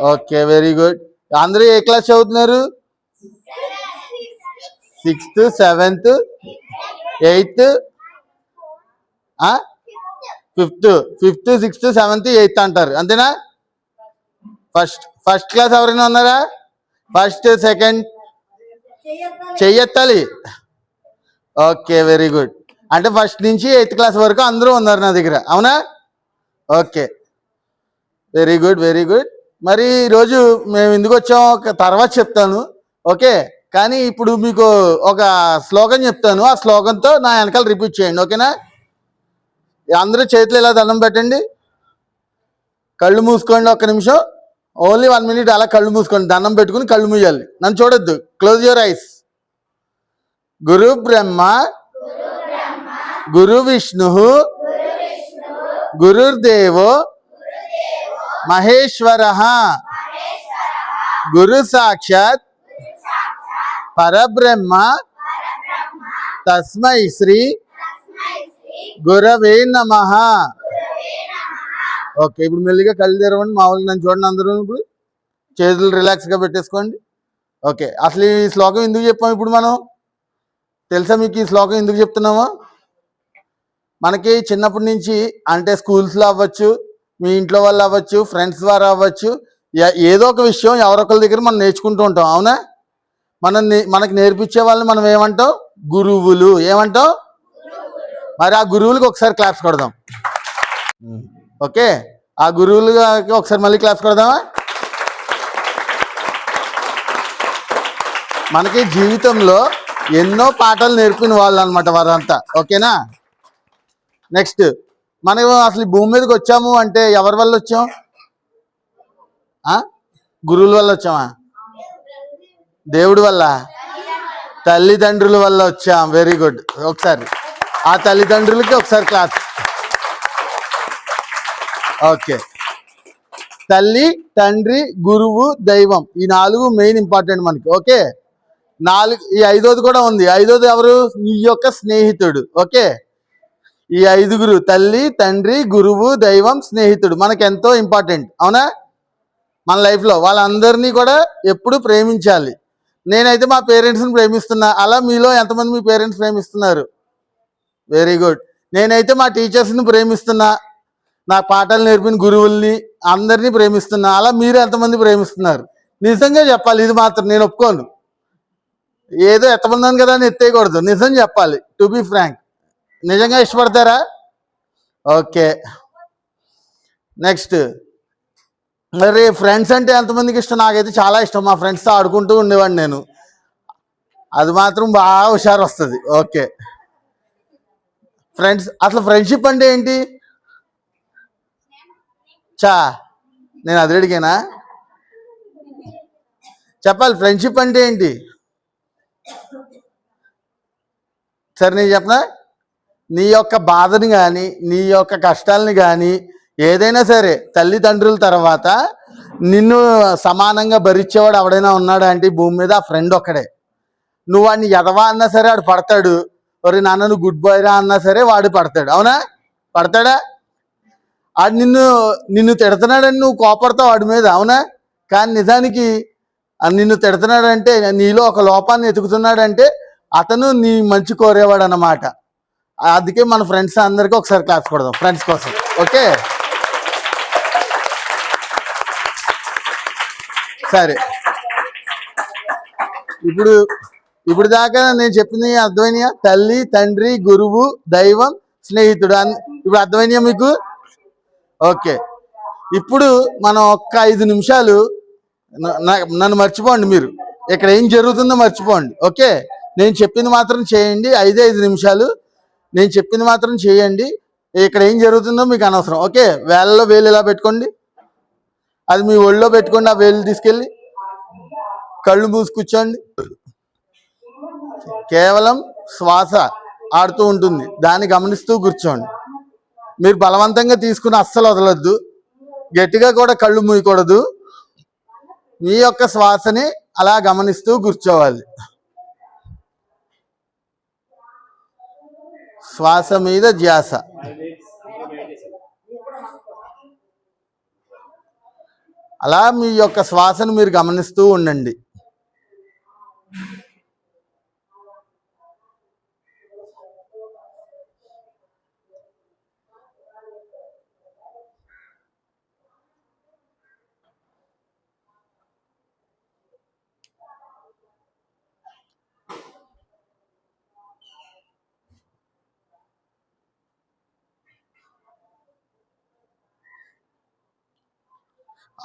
Okay, very good. అందరూ ఏ class చదువుతున్నారు? 6th, 7th, 8th, 5th, 6th, 7th, 8th అంటారు, అంతేనా? ఫస్ట్ క్లాస్ ఎవరైనా ఉన్నారా? ఫస్ట్, సెకండ్ చెయ్యెత్తాలి. Okay, very good. అంటే ఫస్ట్ నుంచి 8th క్లాస్ వరకు అందరూ ఉన్నారు నా దగ్గర, అవునా? Okay, very good, very good. మరి ఈరోజు మేము ఎందుకు వచ్చామో తర్వాత చెప్తాను, ఓకే? కానీ ఇప్పుడు మీకు ఒక శ్లోకం చెప్తాను, ఆ శ్లోకంతో నా వెనకాల రిపీట్ చేయండి, ఓకేనా? అందరూ చేతులు ఇలా దండం పెట్టండి, కళ్ళు మూసుకోండి, ఒక్క నిమిషం, ఓన్లీ 1 minute అలా కళ్ళు మూసుకోండి, దండం పెట్టుకుని కళ్ళు మూయాలి, నన్ను చూడొద్దు. Close your eyes. గురు బ్రహ్మ గురు విష్ణు గురుర్దేవో మహేశ్వర గురు సాక్షాత్ పరబ్రహ్మ తస్మై శ్రీ గురవే నమః. ఓకే, ఇప్పుడు మెల్లిగా కళ్ళు తెరవండి, మామూలుగా నన్ను చూడండి, అందరూ ఇప్పుడు చేతులు రిలాక్స్గా పెట్టేసుకోండి. ఓకే, అసలు ఈ శ్లోకం ఎందుకు చెప్పాము ఇప్పుడు మనం? తెలుసా మీకు ఈ శ్లోకం ఎందుకు చెప్తున్నామో? మనకి చిన్నప్పటి నుంచి, అంటే స్కూల్స్లో అవ్వచ్చు, మీ ఇంట్లో వాళ్ళు అవ్వచ్చు, ఫ్రెండ్స్ ద్వారా అవ్వచ్చు, ఏదో ఒక విషయం ఎవరొకరి దగ్గర మనం నేర్చుకుంటూ ఉంటాం, అవునా? మనకి నేర్పించే వాళ్ళని మనం ఏమంటాం? గురువులు. ఏమంటాం? మరి ఆ గురువులకి ఒకసారి క్లాప్స్ కొడదాం. ఓకే, ఆ గురువులకి ఒకసారి మళ్ళీ క్లాప్స్ కొడదామా? మనకి జీవితంలో ఎన్నో పాఠాలు నేర్పిన వాళ్ళు అనమాట వారంతా, ఓకేనా? నెక్స్ట్, మనం అసలు భూమి మీదకి వచ్చాము అంటే ఎవరి వల్ల వచ్చాం? గురువుల వల్ల వచ్చామా? దేవుడి వల్ల? తల్లిదండ్రుల వల్ల వచ్చాం. Very good. ఒకసారి ఆ తల్లిదండ్రులకి ఒకసారి క్లాస్. ఓకే, తల్లి, తండ్రి, గురువు, దైవం, ఈ 4 మెయిన్ ఇంపార్టెంట్ మనకి. ఓకే, ఈ 5వది కూడా ఉంది. 5వది ఎవరు? నీ యొక్క స్నేహితుడు. ఓకే, ఈ 5గురు, తల్లి, తండ్రి, గురువు, దైవం, స్నేహితుడు, మనకు ఎంతో ఇంపార్టెంట్, అవునా? మన లైఫ్లో వాళ్ళందరినీ కూడా ఎప్పుడు ప్రేమించాలి. నేనైతే మా పేరెంట్స్ని ప్రేమిస్తున్నా. అలా మీలో ఎంతమంది మీ పేరెంట్స్ ప్రేమిస్తున్నారు? Very good. నేనైతే మా టీచర్స్ని ప్రేమిస్తున్నా, నా పాఠాలు నేర్పిన గురువుల్ని అందరినీ ప్రేమిస్తున్నా. అలా మీరు ఎంతమంది ప్రేమిస్తున్నారు? నిజంగా చెప్పాలి, ఇది మాత్రం నేను ఒప్పుకోను. ఏదో ఎత్తమన్నాను కదా అని ఎత్తేయకూడదు, నిజం చెప్పాలి. టు బి ఫ్రాంక్, నిజంగా ఇష్టపడతారా? ఓకే, నెక్స్ట్, మరి ఫ్రెండ్స్ అంటే ఎంతమందికి ఇష్టం? నాకైతే చాలా ఇష్టం. మా ఫ్రెండ్స్తో ఆడుకుంటూ ఉండేవాడిని నేను. అది మాత్రం బాగా హుషారు వస్తుంది. ఓకే, ఫ్రెండ్స్, అసలు ఫ్రెండ్షిప్ అంటే ఏంటి? నేను అది అడిగానా? చెప్పాలి, ఫ్రెండ్షిప్ అంటే ఏంటి? సరే, నేను చెప్పనా? నీ యొక్క బాధని కానీ, నీ యొక్క కష్టాలని కానీ, ఏదైనా సరే, తల్లిదండ్రుల తర్వాత నిన్ను సమానంగా భరించేవాడు ఎవడైనా ఉన్నాడా అంటే భూమి మీద ఆ ఫ్రెండ్ ఒక్కడే. నువ్వు వాడిని ఎదవా అన్నా సరే వాడు పడతాడు. ఒరే నాన్న నువ్వు గుడ్ బాయ్ రా అన్నా సరే వాడు పడతాడు, అవునా? పడతాడా? వాడు నిన్ను తిడుతున్నాడని నువ్వు కోపడతావు వాడి మీద, అవునా? కానీ నిజానికి నిన్ను తిడుతున్నాడంటే, నీలో ఒక లోపాన్ని ఎతుకుతున్నాడంటే అతను నీ మంచి కోరేవాడు అన్నమాట. అందుకే మన ఫ్రెండ్స్ అందరికీ ఒకసారి క్లాస్ కొడదాం, ఫ్రెండ్స్ కోసం. ఓకే, సరే. ఇప్పుడు దాకా నేను చెప్పింది అర్థమైనయా? తల్లి, తండ్రి, గురువు, దైవం, స్నేహితుడు. ఇప్పుడు అర్థమైనయా మీకు? ఓకే, ఇప్పుడు మనం ఒక్క 5 నిమిషాలు నన్ను మర్చిపోండి. మీరు ఇక్కడ ఏం జరుగుతుందో మర్చిపోండి. ఓకే, నేను చెప్పింది మాత్రం చేయండి. 5 నిమిషాలు నేను చెప్పింది మాత్రం చేయండి. ఇక్కడ ఏం జరుగుతుందో మీకు అనవసరం. ఓకే, వేళ్ళలో వేలు ఇలా పెట్టుకోండి, అది మీ ఒళ్ళో పెట్టుకోండి. ఆ వేలు తీసుకెళ్ళి కళ్ళు మూసి కూర్చోండి. కేవలం శ్వాస ఆడుతూ ఉంటుంది, దాన్ని గమనిస్తూ కూర్చోండి. మీరు బలవంతంగా తీసుకుని అస్సలు వదలొద్దు, గట్టిగా కూడా కళ్ళు మూయకూడదు. మీ యొక్క శ్వాసని అలా గమనిస్తూ కూర్చోవాలి. శ్వాస మీద ధ్యాస. అలా మీ యొక్క శ్వాసను మీరు గమనిస్తూ ఉండండి.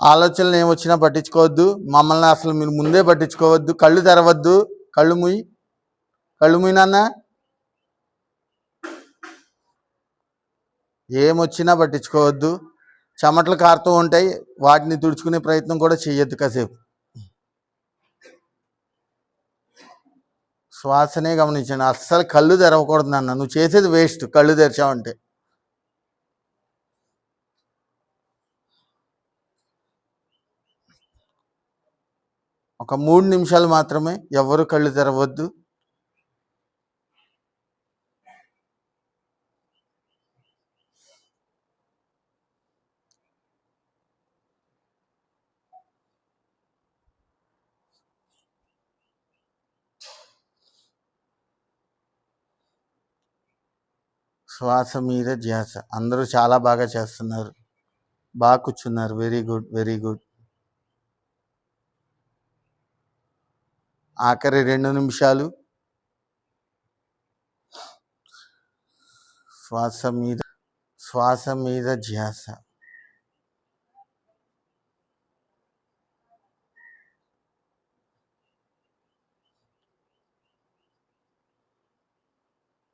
ఆలోచనలు ఏమొచ్చినా పట్టించుకోవద్దు. మమ్మల్ని అసలు మీరు ముందే పట్టించుకోవద్దు. కళ్ళు తెరవద్దు. కళ్ళు మూయి నాన్న. ఏమొచ్చినా పట్టించుకోవద్దు. చెమటలు కారుతూ ఉంటాయి, వాటిని తుడుచుకునే ప్రయత్నం కూడా చెయ్యొద్దు. కాసేపు శ్వాసనే గమనించండి. అస్సలు కళ్ళు తెరవకూడదు నాన్న. నువ్వు చేసేది వేస్ట్ కళ్ళు తెరిచావంటే. ఒక 3 నిమిషాలు మాత్రమే, ఎవరు కళ్ళు తెరవద్దు. శ్వాస మీద ధ్యాస. అందరూ చాలా బాగా చేస్తున్నారు, బాగా కూర్చున్నారు. Very good, very good. ఆఖరి 2 నిమిషాలు. శ్వాస మీద ధ్యాస.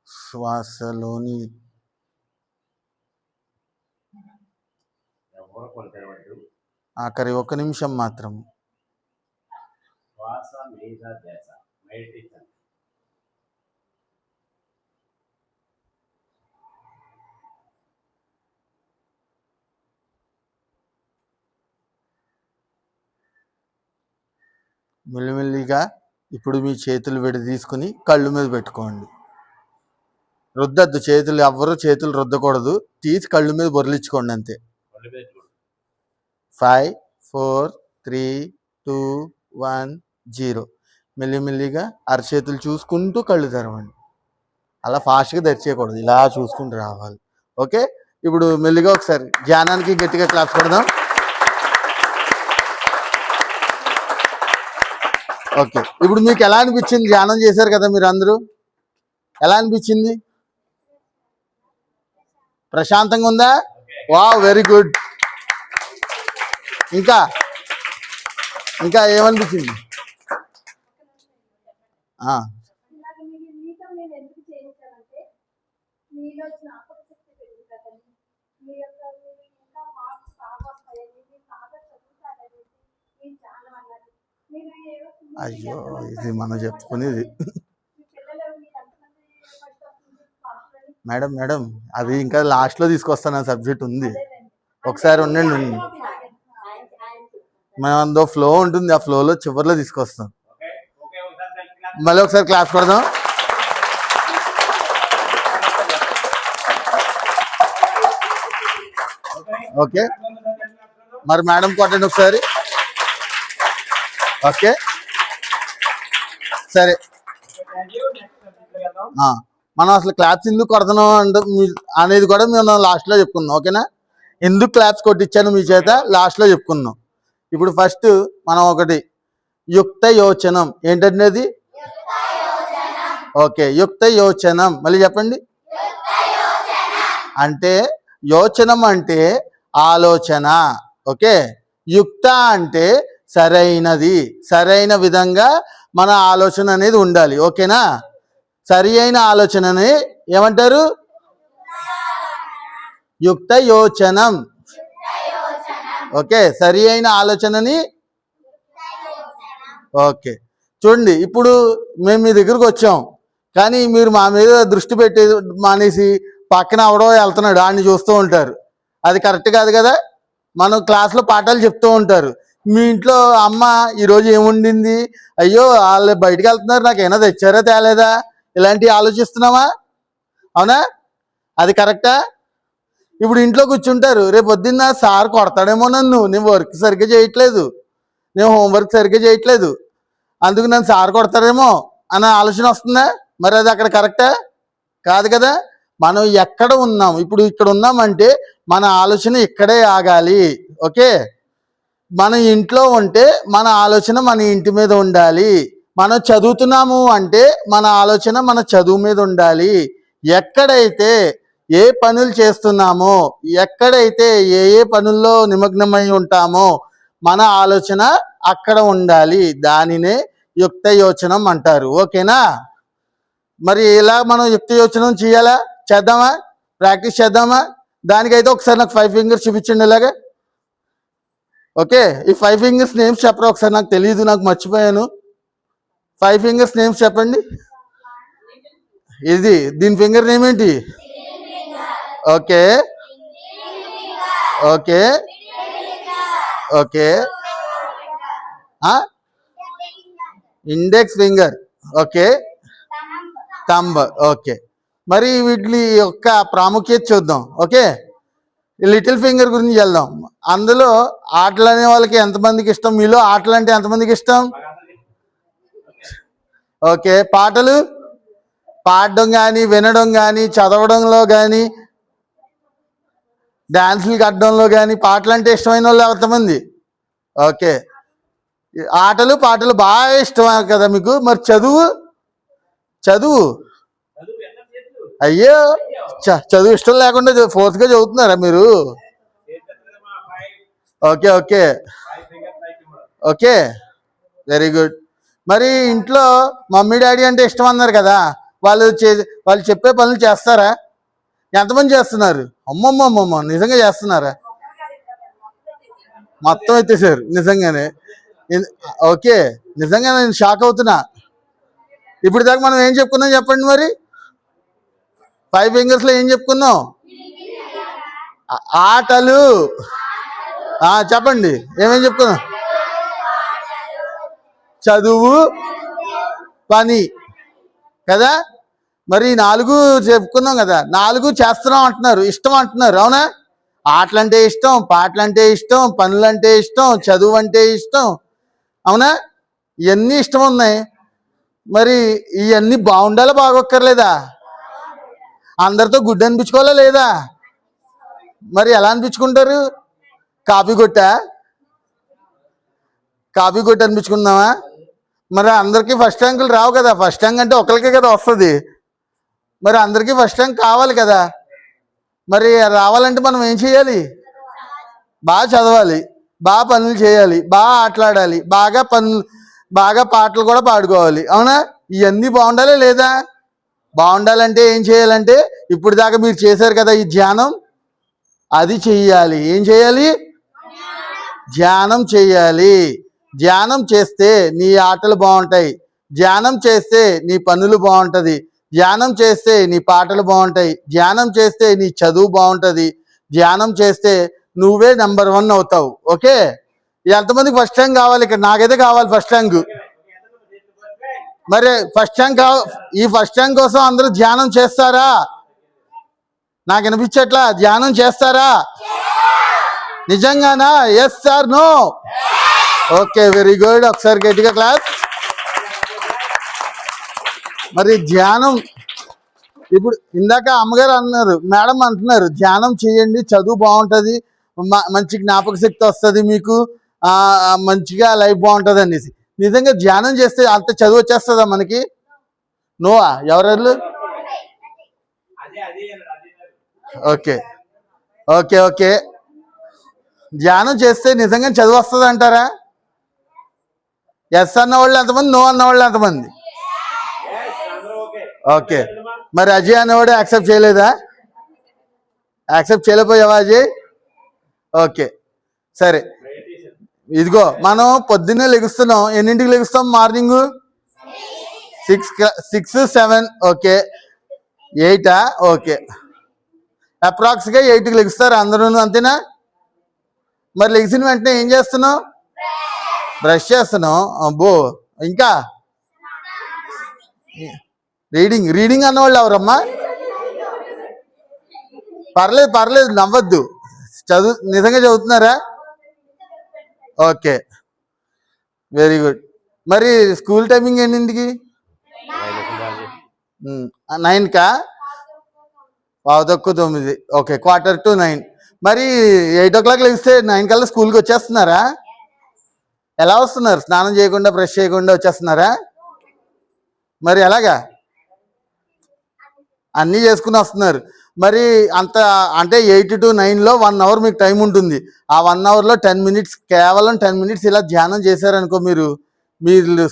శ్వాసలోని ఆఖరి 1 నిమిషం మాత్రం. మెల్లిమెల్లిగా ఇప్పుడు మీ చేతులు విడదీసుకుని కళ్ళు మీద పెట్టుకోండి. రుద్దద్దు చేతులు, ఎవ్వరూ చేతులు రుద్దకూడదు. తీసి కళ్ళు మీద బొరలించుకోండి అంతే. 5 4 3 2 1 0. మెల్లిమెల్లిగా అరచేతులు చూసుకుంటూ కళ్ళు తెరవండి. అలా ఫాస్ట్గా తెరిచేయకూడదు, ఇలా చూసుకుంటూ రావాలి. ఓకే, ఇప్పుడు మెల్లిగా ఒకసారి ధ్యానానికి గట్టిగా క్లాప్స్ కొడదాం. ఓకే, ఇప్పుడు మీకు ఎలా అనిపించింది? ధ్యానం చేశారు కదా మీరు అందరూ, ఎలా అనిపించింది? ప్రశాంతంగా ఉందా? Wow, very good. ఇంకా ఇంకా ఏమనిపించింది? అయ్యో, ఇది మనం చెప్పుకునేది. మేడం అది ఇంకా లాస్ట్లో తీసుకొస్తాను, ఆ సబ్జెక్ట్ ఉంది. ఒకసారి ఉండండి. మనం అందులో ఫ్లో ఉంటుంది, ఆ ఫ్లోలో చివరిలో తీసుకొస్తాం. మళ్ళీ ఒకసారి క్లాస్ కొడదాం. ఓకే, మరి మేడం కొట్టండి ఒకసారి. ఓకే, సరే. మనం అసలు క్లాప్స్ ఎందుకు కొడుతున్నాం అంటే అనేది కూడా మేము లాస్ట్లో చెప్పుకుందాం. ఓకేనా? ఎందుకు క్లాప్స్ కొట్టించాను మీ చేత లాస్ట్లో చెప్పుకుందాం. ఇప్పుడు ఫస్ట్ మనం ఒకటి యుక్త యోచనం. ఏంటంటే అది? ఓకే, యుక్త యోచనం. మళ్ళీ చెప్పండి. అంటే యోచనం అంటే ఆలోచన. ఓకే, యుక్త అంటే సరైనది, సరైన విధంగా మన ఆలోచన అనేది ఉండాలి. ఓకేనా? సరి అయిన ఆలోచనని ఏమంటారు? యుక్త యోచనం. ఓకే, సరి అయిన ఆలోచనని. ఓకే, చూడండి, ఇప్పుడు మేము మీ దగ్గరకు వచ్చాం, కానీ మీరు మా మీద దృష్టి పెట్టి మానేసి పక్కన అవడో వెళ్తున్నాడు ఆడిని చూస్తూ ఉంటారు. అది కరెక్ట్ కాదు కదా. మనం క్లాస్లో పాఠాలు చెప్తూ ఉంటారు. మీ ఇంట్లో అమ్మ ఈరోజు ఏముండింది, అయ్యో వాళ్ళు బయటకు వెళ్తున్నారు, నాకు ఏమైనా తెచ్చారా తేలేదా, ఇలాంటివి ఆలోచిస్తున్నావా? అవునా? అది కరెక్టా? ఇప్పుడు ఇంట్లో కూర్చుంటారు, రేపు పొద్దున్న సార్ కొడతాడేమో నన్ను, నేను వర్క్ సరిగ్గా చేయట్లేదు, నేను హోంవర్క్ సరిగ్గా చేయట్లేదు, అందుకు నన్ను సార్ కొడతారేమో అనే ఆలోచన వస్తుందా? మరి అది అక్కడ కరెక్టా? కాదు కదా. మనం ఎక్కడ ఉన్నాం, ఇప్పుడు ఇక్కడ ఉన్నామంటే మన ఆలోచన ఇక్కడే ఆగాలి. ఓకే, మన ఇంట్లో ఉంటే మన ఆలోచన మన ఇంటి మీద ఉండాలి. మనం చదువుతున్నాము అంటే మన ఆలోచన మన చదువు మీద ఉండాలి. ఎక్కడైతే ఏ పనులు చేస్తున్నామో, ఎక్కడైతే ఏ ఏ పనుల్లో నిమగ్నమై ఉంటామో మన ఆలోచన అక్కడ ఉండాలి. దానినే యుక్త యోచనం అంటారు. ఓకేనా? మరి ఇలా మనం యుక్త యోచనం చేయాలా? చేద్దామా? ప్రాక్టీస్ చేద్దామా? దానికైతే ఒకసారి నాకు 5 ఫింగర్స్ చూపించండి ఇలాగే. ఓకే, ఈ 5 ఫింగర్స్ నేమ్స్ చెప్పరా ఒకసారి? నాకు తెలియదు, నాకు మర్చిపోయాను. 5 ఫింగర్స్ నేమ్స్ చెప్పండి. ఇది దీని ఫింగర్ నేమ్ ఏంటి? Okay okay okay, index finger, okay, thumb, okay. మరి వీటి యొక్క ప్రాముఖ్యత చూద్దాం. ఓకే, లిటిల్ ఫింగర్ గురించి వెళ్దాం. అందులో ఆటలు అనే వాళ్ళకి ఎంతమందికి ఇష్టం? మీలో ఆటలు అంటే ఎంతమందికి ఇష్టం? ఓకే, పాటలు పాడడం కానీ, వినడం కానీ, చదవడంలో కానీ, డాన్సులు కట్టడంలో కానీ పాటలు అంటే ఇష్టమైన వాళ్ళు ఎంతమంది? ఓకే, ఆటలు పాటలు బాగా ఇష్టం కదా మీకు. మరి చదువు చదువు అయ్యో, చదువు ఇష్టం లేకుండా ఫోర్స్గా చదువుతున్నారా మీరు? Okay okay okay, very good. మరి ఇంట్లో మమ్మీ డాడీ అంటే ఇష్టం అన్నారు కదా, వాళ్ళు చెప్పే పనులు చేస్తారా? ఎంతమంది చేస్తున్నారు? అమ్మమ్మమ్మమ్మ, నిజంగా చేస్తున్నారా? మొత్తం ఎత్తేసారు నిజంగానే. ఓకే, నిజంగా నేను షాక్ అవుతున్నా. ఇప్పుడు దాకా మనం ఏం చెప్పుకున్నాం చెప్పండి మరి? 5 ఫింగర్స్లో ఏం చెప్పుకున్నాం? ఆటలు. చెప్పండి, ఏమేం చెప్పుకున్నాం? చదువు, పని కదా. మరి 4 చెప్పుకున్నాం కదా, 4 చేస్తున్నాం అంటున్నారు, ఇష్టం అంటున్నారు. అవునా? ఆటలంటే ఇష్టం, పాటలంటే ఇష్టం, పనులంటే ఇష్టం, చదువు అంటే ఇష్టం. అవునా? ఇవన్నీ ఇష్టం ఉన్నాయి. మరి ఇవన్నీ బాగుండాలా బాగోక్కర్లేదా? అందరితో గుడ్ అనిపించుకోవాలా లేదా? మరి ఎలా అనిపించుకుంటారు? కాపీ కొట్టి అనిపించుకుందామా? మరి అందరికీ ఫస్ట్ ర్యాంకులు రావు కదా. ఫస్ట్ ర్యాంక్ అంటే ఒకరికే కదా వస్తుంది. మరి అందరికీ ఫస్ట్ ర్యాంక్ కావాలి కదా. మరి రావాలంటే మనం ఏం చేయాలి? బాగా చదవాలి, బాగా పనులు చేయాలి, బాగా ఆటలాడాలి, బాగా పాటలు కూడా పాడుకోవాలి. అవునా? ఇవన్నీ బాగుండాలి లేదా? బాగుండాలంటే ఏం చేయాలంటే ఇప్పుడు దాకా మీరు చేశారు కదా ఈ ధ్యానం, అది చెయ్యాలి. ఏం చేయాలి? ధ్యానం చేయాలి. ధ్యానం చేస్తే నీ ఆటలు బాగుంటాయి, ధ్యానం చేస్తే నీ పనులు బాగుంటుంది, ధ్యానం చేస్తే నీ పాటలు బాగుంటాయి, ధ్యానం చేస్తే నీ చదువు బాగుంటుంది, ధ్యానం చేస్తే నువ్వే నెంబర్ 1 అవుతావు. ఓకే, ఎంతమందికి ఫస్ట్ ర్యాంక్ కావాలి? ఇక్కడ నాకైతే కావాలి ఫస్ట్ ర్యాంక్. మరి ఫస్ట్ ర్యాంక్ ఈ ఫస్ట్ ర్యాంక్ కోసం అందరూ ధ్యానం చేస్తారా? నాకు వినిపించట్లా. ధ్యానం చేస్తారా నిజంగానా? Yes sir, no? Okay, very good. ఒకసారి గట్టిగా క్లాస్. మరి ధ్యానం, ఇప్పుడు ఇందాక అమ్మగారు అన్నారు, మేడం అంటున్నారు ధ్యానం చేయండి, చదువు బాగుంటుంది, మంచి జ్ఞాపక శక్తి వస్తుంది మీకు, మంచిగా లైఫ్ బాగుంటుంది అనేసి. నిజంగా ధ్యానం చేస్తే అంత చదువు వచ్చేస్తుందా మనకి? నోవా? ఎవరెళ్ళు? ఓకే ఓకే ఓకే, ధ్యానం చేస్తే నిజంగా చదువు వస్తుంది అంటారా? ఎస్ అన్న వాళ్ళు ఎంతమంది? నో అన్న వాళ్ళు ఎంతమంది? ఓకే, మరి అజయ్ అన్నవాడు యాక్సెప్ట్ చేయలేదా? యాక్సెప్ట్ చేయలేకపోయావా అజయ్? ఓకే, సరే. ఇదిగో మనం పొద్దున్నే లెగుస్తున్నాం. ఎన్నింటికి లెగుస్తాం? Morning 6, 7, okay, 8. ఓకే, అప్రాక్స్గా 8కి లెగుస్తారు అందరూ, అంతేనా? మరి లెగిసిన వెంటనే ఏం చేస్తున్నావు? బ్రష్ చేస్తున్నావు. అబ్బో, ఇంకా రీడింగ్ అన్నవాళ్ళు ఎవరమ్మా? పర్లేదు పర్లేదు, నవ్వద్దు. నిజంగా చదువుతున్నారా? Okay, very good. మరి స్కూల్ టైమింగ్ ఎన్నింటికి? 9కా? 8:45. ఓకే, 8:45. మరి 8 o'clock లేస్తే 9 కల్లా స్కూల్కి వచ్చేస్తున్నారా? ఎలా వస్తున్నారు? స్నానం చేయకుండా బ్రష్ చేయకుండా వచ్చేస్తున్నారా? మరి ఎలాగా? అన్నీ చేసుకుని వస్తున్నారు. మరి అంత అంటే 8 to 9లో 1 hour మీకు టైం ఉంటుంది. ఆ 1 hourలో 10 minutes, కేవలం 10 minutes ఇలా ధ్యానం చేశారనుకో, మీరు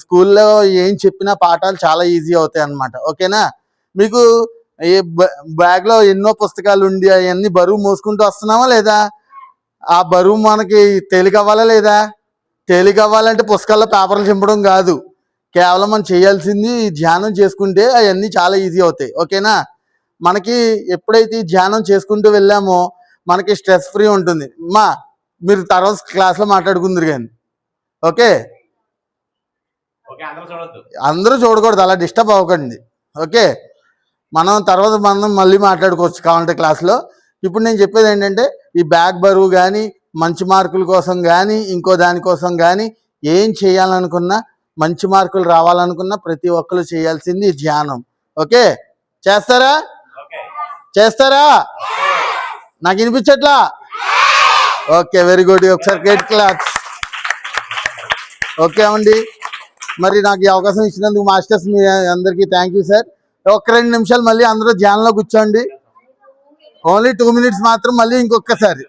స్కూల్లో ఏం చెప్పినా పాఠాలు చాలా ఈజీ అవుతాయి అన్నమాట. ఓకేనా? మీకు ఏ బ్యాగ్లో ఎన్నో పుస్తకాలు ఉండి అవన్నీ బరువు మోసుకుంటూ వస్తున్నామా లేదా? ఆ బరువు మనకి తేలిక అవ్వాలా లేదా? తేలిక అవ్వాలంటే పుస్తకాల్లో పేపర్లు చింపడం కాదు, కేవలం మనం చేయాల్సింది ధ్యానం చేసుకుంటే అవన్నీ చాలా ఈజీ అవుతాయి. ఓకేనా? మనకి ఎప్పుడైతే ధ్యానం చేసుకుంటూ వెళ్ళామో మనకి స్ట్రెస్ ఫ్రీ ఉంటుంది. మీరు తర్వాత క్లాస్లో మాట్లాడుకుందరు కానీ. ఓకే, అందరూ చూడకూడదు, అలా డిస్టర్బ్ అవ్వకండి. ఓకే, మనం మళ్ళీ మాట్లాడుకోవచ్చు కావాలంటే క్లాస్లో. ఇప్పుడు నేను చెప్పేది ఏంటంటే, ఈ బ్యాగ్ బరువు కానీ, మంచి మార్కుల కోసం కానీ, ఇంకో దానికోసం కానీ ఏం చేయాలనుకున్నా, మంచి మార్కులు రావాలనుకున్నా ప్రతి ఒక్కరు చేయాల్సింది ధ్యానం. ఓకే, చేస్తారా? చేస్తారా? నాకు వినిపించట్లా? Okay, very good. ఒకసారి గేట్ క్లాస్. ఓకే అండి, మరి నాకు ఈ అవకాశం ఇచ్చినందుకు మాస్టర్స్ మీ అందరికీ థ్యాంక్ యూ సార్. ఒక 2 నిమిషాలు మళ్ళీ అందరూ ధ్యానంలో కూర్చోండి. ఓన్లీ 2 minutes మాత్రం. మళ్ళీ ఇంకొకసారి.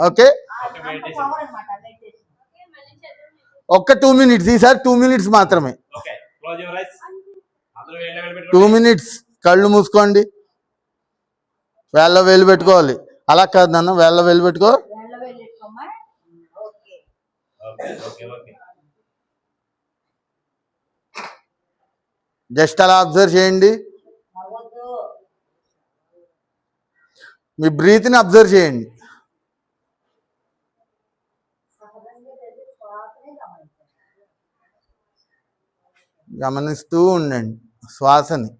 ఓకే, ఒక్క 2 minutes, ఈసారి 2 minutes మాత్రమే. 2 minutes కళ్ళు మూసుకోండి. వేళ్ళ వేలు పెట్టుకోవాలి. అలా కాదు నాన్న, వేళ్ళ వేలు పెట్టుకో. జస్ట్ అలా అబ్జర్వ్ చేయండి. మీ బ్రీత్ని అబ్జర్వ్ చేయండి. గమనిస్తూ ఉండండి శ్వాసని.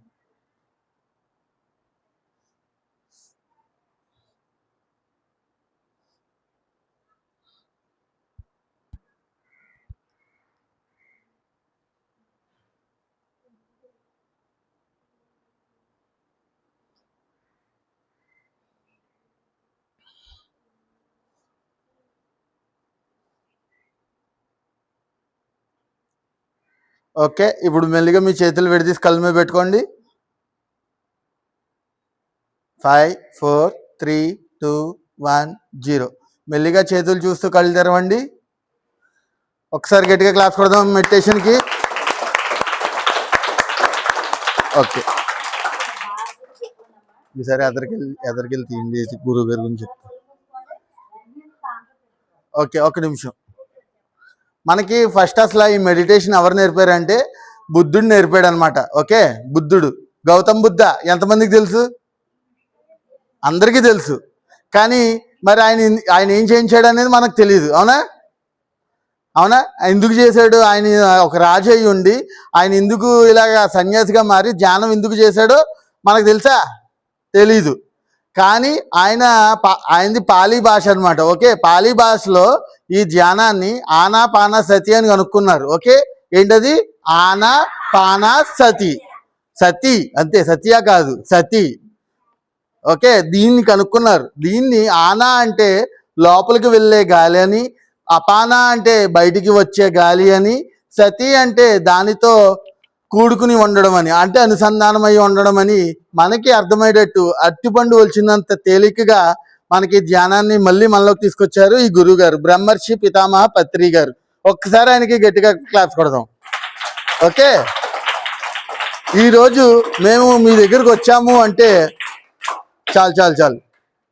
ఓకే, ఇప్పుడు మెల్లిగా మీ చేతులు విడదీసి కళ్ళ మీద పెట్టుకోండి. 5 4 3 2 1 0. మెల్లిగా చేతులు చూస్తూ కళ్ళు తెరవండి. ఒకసారి గట్టిగా క్లాస్ కొడదాం మెడిటేషన్కి. ఓకే, ఈసారి ఎదరికెళ్ళి తీయండి, గురువు గారి గురించి చెప్తా. ఓకే, ఒక్క నిమిషం. మనకి ఫస్ట్ అసలు ఈ మెడిటేషన్ ఎవరు నేర్పారంటే బుద్ధుడు నేర్పాడు అనమాట. ఓకే, బుద్ధుడు, గౌతమ్ బుద్ధ ఎంతమందికి తెలుసు? అందరికీ తెలుసు. కానీ మరి ఆయన ఏం చేయించాడు అనేది మనకు తెలియదు. అవునా? ఎందుకు చేశాడు? ఆయన ఒక రాజు అయి ఉండి ఆయన ఎందుకు ఇలాగ సన్యాసిగా మారి ధ్యానం ఎందుకు చేశాడో మనకు తెలుసా? తెలీదు. కానీ ఆయనది పాలీ భాష అనమాట. ఓకే, పాలీ భాషలో ఈ ధ్యానాన్ని ఆనాపానసతి అని కనుక్కున్నారు. ఓకే, ఏంటది? ఆనాపానసతి. సతి అంతే, సత్య కాదు, సతి. ఓకే, దీన్ని కనుక్కున్నారు. దీన్ని ఆనా అంటే లోపలికి వెళ్ళే గాలి అని, అపాన అంటే బయటికి వచ్చే గాలి అని, సతి అంటే దానితో కూడుకుని ఉండడం అని, అంటే అనుసంధానమై ఉండడం అని మనకి అర్థమయ్యేటట్టు అరటిపండు వచ్చినంత తేలికగా మనకి ధ్యానాన్ని మళ్ళీ మనలోకి తీసుకొచ్చారు ఈ గురువు గారు, బ్రహ్మర్షి పితామహ పత్రి గారు. ఒక్కసారి ఆయనకి గట్టిగా క్లాస్ కొడదాం. ఓకే, ఈరోజు మేము మీ దగ్గరికి వచ్చాము అంటే చాలు.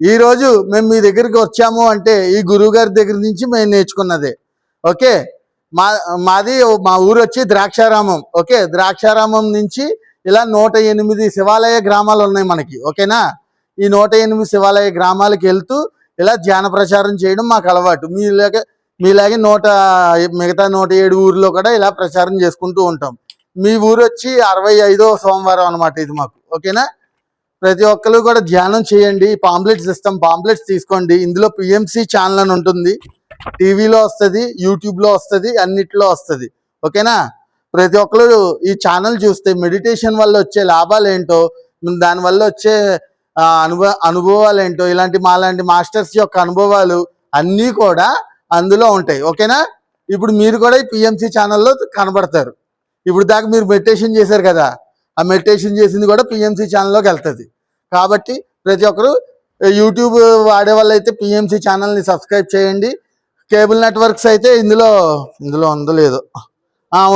ఈరోజు మేము మీ దగ్గరికి వచ్చాము అంటే ఈ గురువు గారి దగ్గర నుంచి మేము నేర్చుకున్నదే. ఓకే, మా ఊరు వచ్చి ద్రాక్షారామం. ఓకే, ద్రాక్షారామం నుంచి ఇలా 108 శివాలయ గ్రామాలు ఉన్నాయి మనకి. ఓకేనా? ఈ 108 శివాలయ గ్రామాలకు వెళ్తూ ఇలా ధ్యాన ప్రచారం చేయడం మాకు అలవాటు. మీలాగే మిగతా 107 ఊర్లో కూడా ఇలా ప్రచారం చేసుకుంటూ ఉంటాం. మీ ఊరు వచ్చి 65వ సోమవారం అనమాట ఇది మాకు. ఓకేనా? ప్రతి ఒక్కరు కూడా ధ్యానం చేయండి. పాంప్లెట్స్ ఇస్తాం, పాంప్లెట్స్ తీసుకోండి. ఇందులో పిఎంసి ఛానల్ అని ఉంటుంది, టీవీలో వస్తుంది, యూట్యూబ్లో వస్తుంది, అన్నిట్లో వస్తుంది. ఓకేనా? ప్రతి ఒక్కరు ఈ ఛానల్ చూస్తే మెడిటేషన్ వల్ల వచ్చే లాభాలు ఏంటో, దానివల్ల వచ్చే అనుభవాలు ఏంటో, ఇలాంటి మాలాంటి మాస్టర్స్ యొక్క అనుభవాలు అన్నీ కూడా అందులో ఉంటాయి. ఓకేనా? ఇప్పుడు మీరు కూడా ఈ పిఎంసి ఛానల్లో కనబడతారు. ఇప్పుడు దాకా మీరు మెడిటేషన్ చేశారు కదా, ఆ మెడిటేషన్ చేసింది కూడా పిఎంసి ఛానల్లోకి వెళ్తుంది. కాబట్టి ప్రతి ఒక్కరు యూట్యూబ్ వాడే వాళ్ళు అయితే పిఎంసి ఛానల్ని సబ్స్క్రైబ్ చేయండి. కేబుల్ నెట్వర్క్స్ అయితే ఇందులో ఉందో లేదో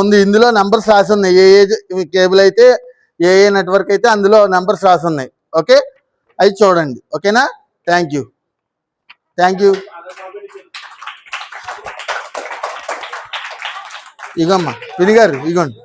ఉంది, ఇందులో నెంబర్స్ రాసి ఉన్నాయి. ఏ కేబుల్ అయితే ఏ నెట్వర్క్ అయితే అందులో నెంబర్స్ రాసి ఉన్నాయి. ఓకే, అవి చూడండి. ఓకేనా? Thank you. ఇగమ్మా పినిగారు, ఇగోండి.